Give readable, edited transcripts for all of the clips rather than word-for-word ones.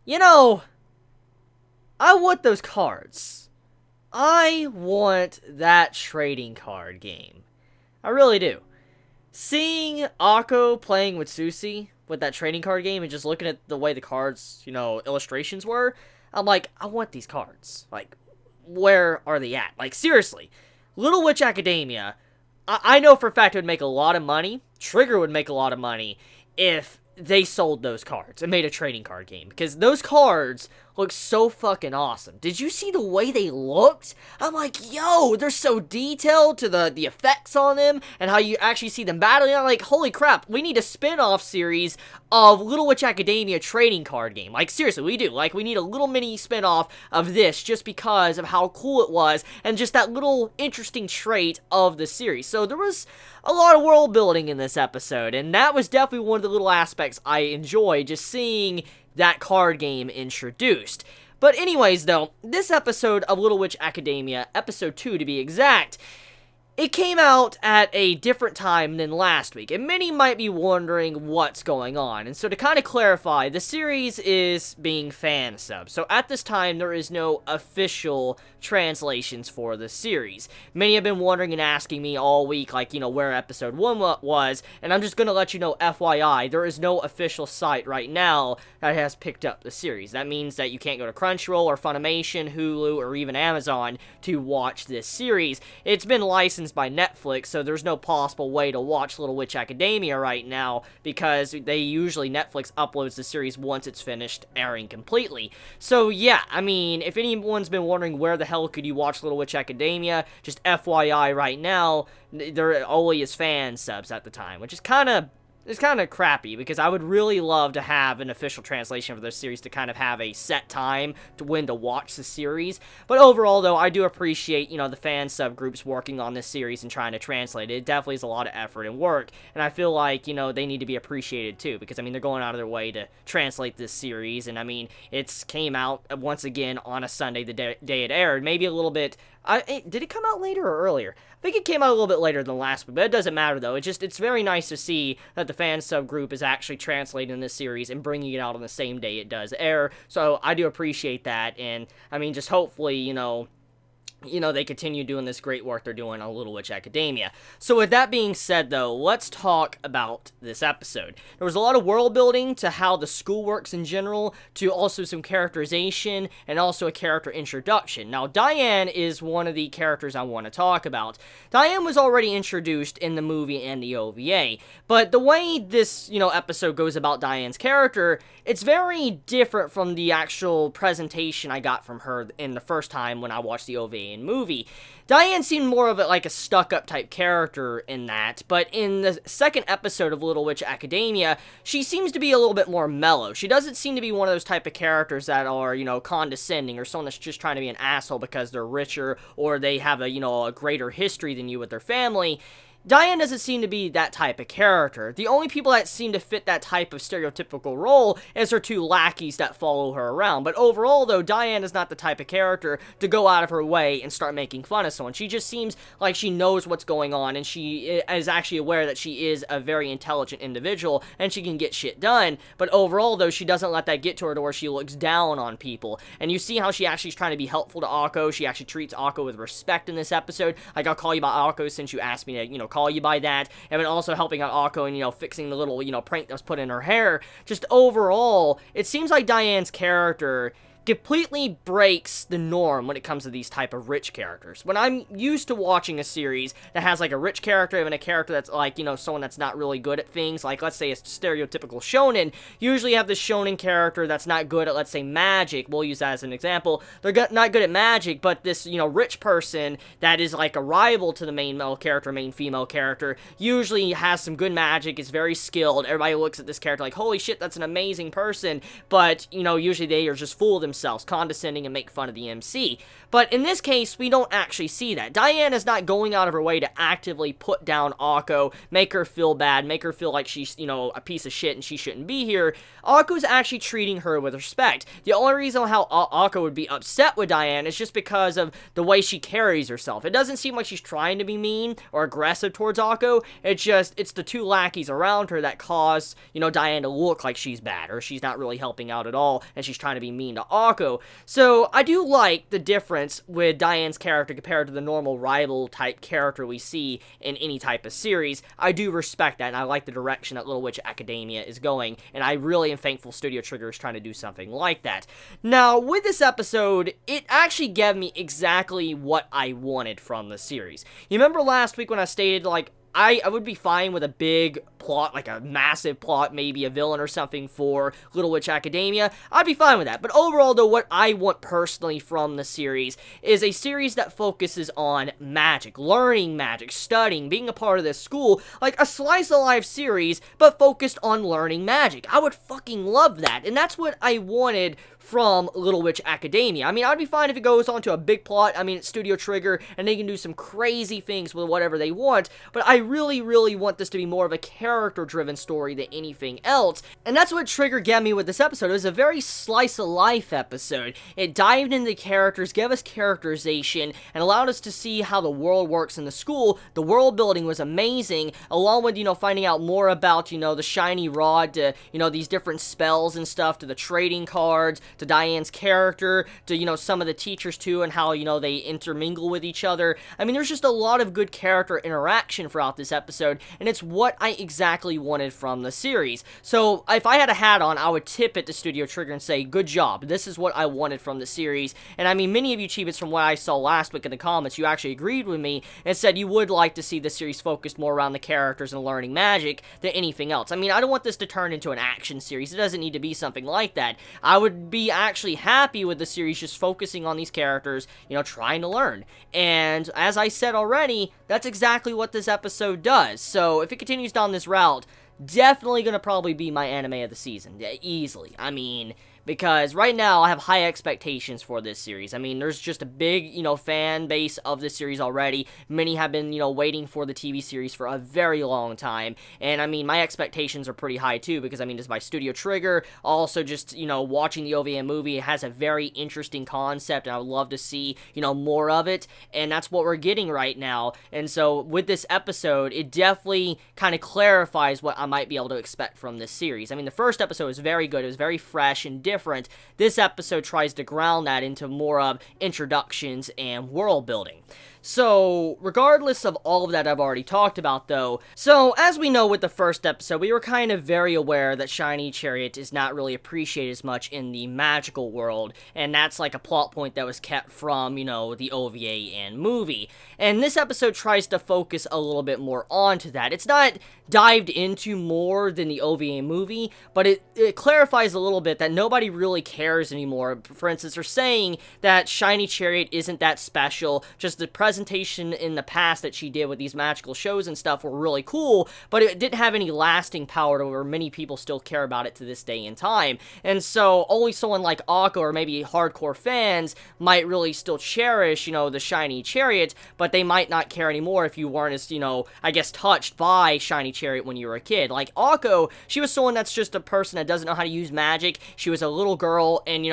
You know, I want those cards. I want that trading card game. I really do. Seeing Akko playing with Susie with that trading card game and just looking at the way the cards, illustrations were, I'm like, I want these cards. Like, where are they at? Like, seriously. Little Witch Academia, I know for a fact it would make a lot of money. Trigger would make a lot of money if they sold those cards and made a trading card game, because those cards look so fucking awesome. Did you see the way they looked? I'm like, yo, they're so detailed to the effects on them and how you actually see them battling. I'm like, holy crap, we need a spin-off series of Little Witch Academia trading card game. Like, seriously, we do. Like, we need a little mini spin-off of this just because of how cool it was and just that little interesting trait of the series. So there was a lot of world building in this episode, and that was definitely one of the little aspects I enjoyed, just seeing that card game introduced. But anyways, though, this episode of Little Witch Academia, episode 2 to be exact, it came out at a different time than last week, and many might be wondering what's going on. And so to kind of clarify, the series is being fan subbed. So at this time, there is no official translations for the series. Many have been wondering and asking me all week, like, where episode 1 was, and I'm just going to let you know, FYI, there is no official site right now that has picked up the series. That means that you can't go to Crunchyroll or Funimation, Hulu, or even Amazon to watch this series. It's been licensed by Netflix, so there's no possible way to watch Little Witch Academia right now, because Netflix uploads the series once it's finished airing completely. So yeah, I mean, if anyone's been wondering where the hell could you watch Little Witch Academia, just FYI right now, there only is fan subs at the time, which is kind of crappy, because I would really love to have an official translation of this series to kind of have a set time to when to watch the series. But overall, though, I do appreciate, the fan subgroups working on this series and trying to translate it. It definitely is a lot of effort and work, and I feel like, they need to be appreciated too, because, I mean, they're going out of their way to translate this series, and, I mean, it came out, once again, on a Sunday, the day it aired. Maybe a little bit... did it come out later or earlier? I think it came out a little bit later than last week, but it doesn't matter, though. It's very nice to see that the fan subgroup is actually translating this series and bringing it out on the same day it does air, so I do appreciate that, and, I mean, just hopefully, they continue doing this great work they're doing on Little Witch Academia. So with that being said, though, let's talk about this episode. There was a lot of world building to how the school works in general, to also some characterization, and also a character introduction. Now, Diane is one of the characters I want to talk about. Diane was already introduced in the movie and the OVA, but the way this, episode goes about Diane's character, it's very different from the actual presentation I got from her in the first time when I watched the OVA movie. Diane seemed more of a stuck-up type character in that, but in the second episode of Little Witch Academia, she seems to be a little bit more mellow. She doesn't seem to be one of those type of characters that are, condescending, or someone that's just trying to be an asshole because they're richer, or they have a greater history than you with their family. Diane doesn't seem to be that type of character. The only people that seem to fit that type of stereotypical role is her two lackeys that follow her around. But overall, though, Diane is not the type of character to go out of her way and start making fun of someone. She just seems like she knows what's going on, and she is actually aware that she is a very intelligent individual, and she can get shit done. But overall, though, she doesn't let that get to her to where she looks down on people. And you see how she actually is trying to be helpful to Akko. She actually treats Akko with respect in this episode. Like, I'll call you by Akko since you asked me to, call you by that, and then also helping out Akko and, fixing the little, prank that was put in her hair. Just overall, it seems like Diane's character completely breaks the norm when it comes to these type of rich characters. When I'm used to watching a series that has, like, a rich character and a character that's, like, someone that's not really good at things, like, let's say a stereotypical shonen, usually you have this shonen character that's not good at, let's say, magic. We'll use that as an example. They're not good at magic, but this, rich person that is, like, a rival to the main male character, main female character, usually has some good magic, is very skilled. Everybody looks at this character like, holy shit, that's an amazing person, but, usually they are just fooled themselves themselves, condescending and make fun of the MC. But in this case, we don't actually see that. Diane is not going out of her way to actively put down Akko, make her feel bad, make her feel like she's, a piece of shit and she shouldn't be here. Akko's actually treating her with respect. The only reason how Akko would be upset with Diane is just because of the way she carries herself. It doesn't seem like she's trying to be mean or aggressive towards Akko. It's the two lackeys around her that cause, Diane to look like she's bad or she's not really helping out at all and she's trying to be mean to Akko. So I do like the difference with Diane's character compared to the normal rival type character we see in any type of series. I do respect that, and I like the direction that Little Witch Academia is going, and I really am thankful Studio Trigger is trying to do something like that. Now, with this episode, it actually gave me exactly what I wanted from the series. You remember last week when I stated, I would be fine with a big plot, like a massive plot, maybe a villain or something for Little Witch Academia. I'd be fine with that. But overall, though, what I want personally from the series is a series that focuses on magic, learning magic, studying, being a part of this school, like a slice of life series, but focused on learning magic. I would fucking love that. And that's what I wanted from Little Witch Academia. I mean, I'd be fine if it goes on to a big plot. I mean, it's Studio Trigger, and they can do some crazy things with whatever they want, but I really, really want this to be more of a character-driven story than anything else, and that's what Trigger gave me with this episode. It was a very slice-of-life episode. It dived into the characters, gave us characterization, and allowed us to see how the world works in the school. The world building was amazing, along with, finding out more about, the shiny rod, to, these different spells and stuff, to the trading cards, to Diane's character, to, some of the teachers too, and how, they intermingle with each other. I mean, there's just a lot of good character interaction throughout this episode, and it's what I exactly wanted from the series. So, if I had a hat on, I would tip it to Studio Trigger and say, good job, this is what I wanted from the series. And I mean, many of you Chibits, from what I saw last week in the comments, you actually agreed with me and said you would like to see the series focused more around the characters and learning magic than anything else. I mean, I don't want this to turn into an action series. It doesn't need to be something like that. I would be actually happy with the series just focusing on these characters, trying to learn. And as I said already, that's exactly what this episode does. So if it continues down this route, definitely gonna probably be my anime of the season. Easily. I mean, because right now I have high expectations for this series. I mean, there's just a big, fan base of this series already. Many have been, waiting for the TV series for a very long time. And I mean, my expectations are pretty high too, because I mean, it's by Studio Trigger. Also just, watching the OVA movie, it has a very interesting concept, and I would love to see, more of it. And that's what we're getting right now. And so with this episode, it definitely kind of clarifies what I might be able to expect from this series. I mean, the first episode was very good. It was very fresh and different. This episode tries to ground that into more of introductions and world building. So, regardless of all of that I've already talked about, though, so, as we know with the first episode, we were kind of very aware that Shiny Chariot is not really appreciated as much in the magical world, and that's like a plot point that was kept from, the OVA and movie. And this episode tries to focus a little bit more onto that. It's not dived into more than the OVA movie, but it clarifies a little bit that nobody really cares anymore. For instance, they're saying that Shiny Chariot isn't that special, just the presentation in the past that she did with these magical shows and stuff were really cool, but it didn't have any lasting power to where many people still care about it to this day and time. And so only someone like Akko or maybe hardcore fans might really still cherish, the Shiny Chariot, but they might not care anymore if you weren't as, I guess, touched by Shiny Chariot when you were a kid. Like Akko, she was someone that's just a person that doesn't know how to use magic. She was a little girl, and,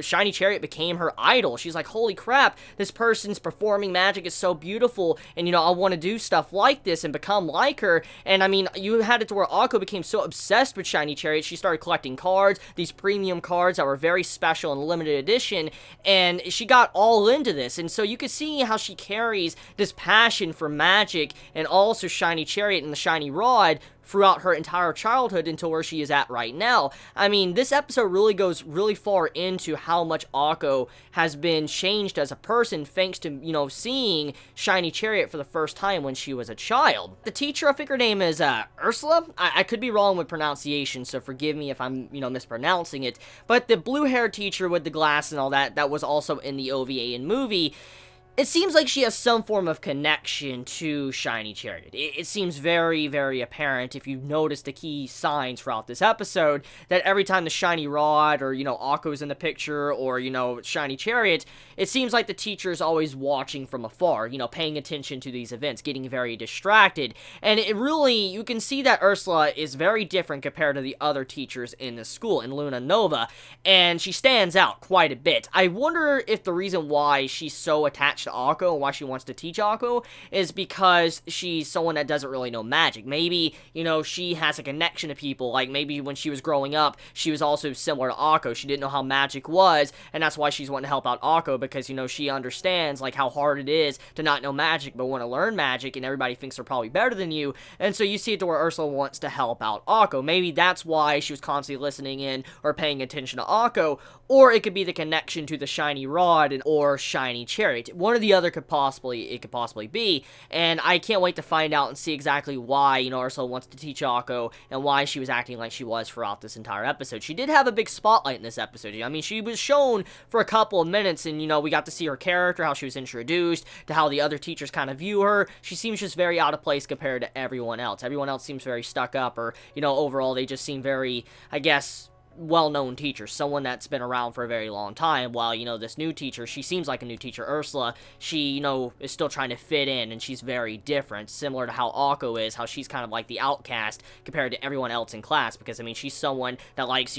Shiny Chariot became her idol. She's like, holy crap, this person's performing magic is so beautiful, and I want to do stuff like this and become like her. And I mean, you had it to where Akko became so obsessed with Shiny Chariot, she started collecting cards, these premium cards that were very special and limited edition, and she got all into this. And so you could see how she carries this passion for magic and also Shiny Chariot and the Shiny Rod throughout her entire childhood until where she is at right now. I mean, this episode really goes really far into how much Akko has been changed as a person thanks to, seeing Shiny Chariot for the first time when she was a child. The teacher, I think her name is Ursula? I could be wrong with pronunciation, so forgive me if I'm, mispronouncing it. But the blue-haired teacher with the glass and all that, that was also in the OVA and movie. it seems like she has some form of connection to Shiny Chariot. It seems very, very apparent if you notice the key signs throughout this episode that every time the Shiny Rod or, Akko's in the picture or, Shiny Chariot, it seems like the teacher is always watching from afar, paying attention to these events, getting very distracted. And it really, you can see that Ursula is very different compared to the other teachers in the school, in Luna Nova, and she stands out quite a bit. I wonder if the reason why she's so attached to Akko and why she wants to teach Akko is because she's someone that doesn't really know magic. Maybe, she has a connection to people, like maybe when she was growing up, she was also similar to Akko. She didn't know how magic was, and that's why she's wanting to help out Akko, because, she understands, like, how hard it is to not know magic, but want to learn magic, and everybody thinks they're probably better than you, and so you see it to where Ursula wants to help out Akko. Maybe that's why she was constantly listening in or paying attention to Akko, or it could be the connection to the Shiny Rod or Shiny Chariot. One or the other could possibly be, and I can't wait to find out and see exactly why, Ursula wants to teach Akko, and why she was acting like she was throughout this entire episode. She did have a big spotlight in this episode. I mean, she was shown for a couple of minutes, and, we got to see her character, how she was introduced, to how the other teachers kind of view her. She seems just very out of place compared to everyone else. Everyone else seems very stuck up, or, overall, they just seem very, I guess, well-known teacher, someone that's been around for a very long time, while, this new teacher, she seems like a new teacher, Ursula, she, is still trying to fit in, and she's very different, similar to how Akko is, how she's kind of like the outcast compared to everyone else in class, because, I mean, she's someone that likes,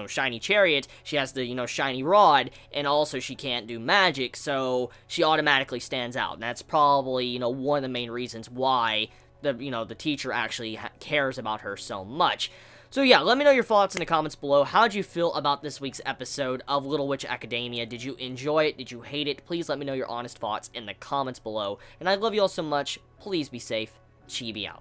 Shiny Chariot, she has the, Shiny Rod, and also she can't do magic, so she automatically stands out, and that's probably, one of the main reasons why the teacher actually cares about her so much. So yeah, let me know your thoughts in the comments below. How'd you feel about this week's episode of Little Witch Academia? Did you enjoy it? Did you hate it? Please let me know your honest thoughts in the comments below. And I love you all so much. Please be safe. Chibi out.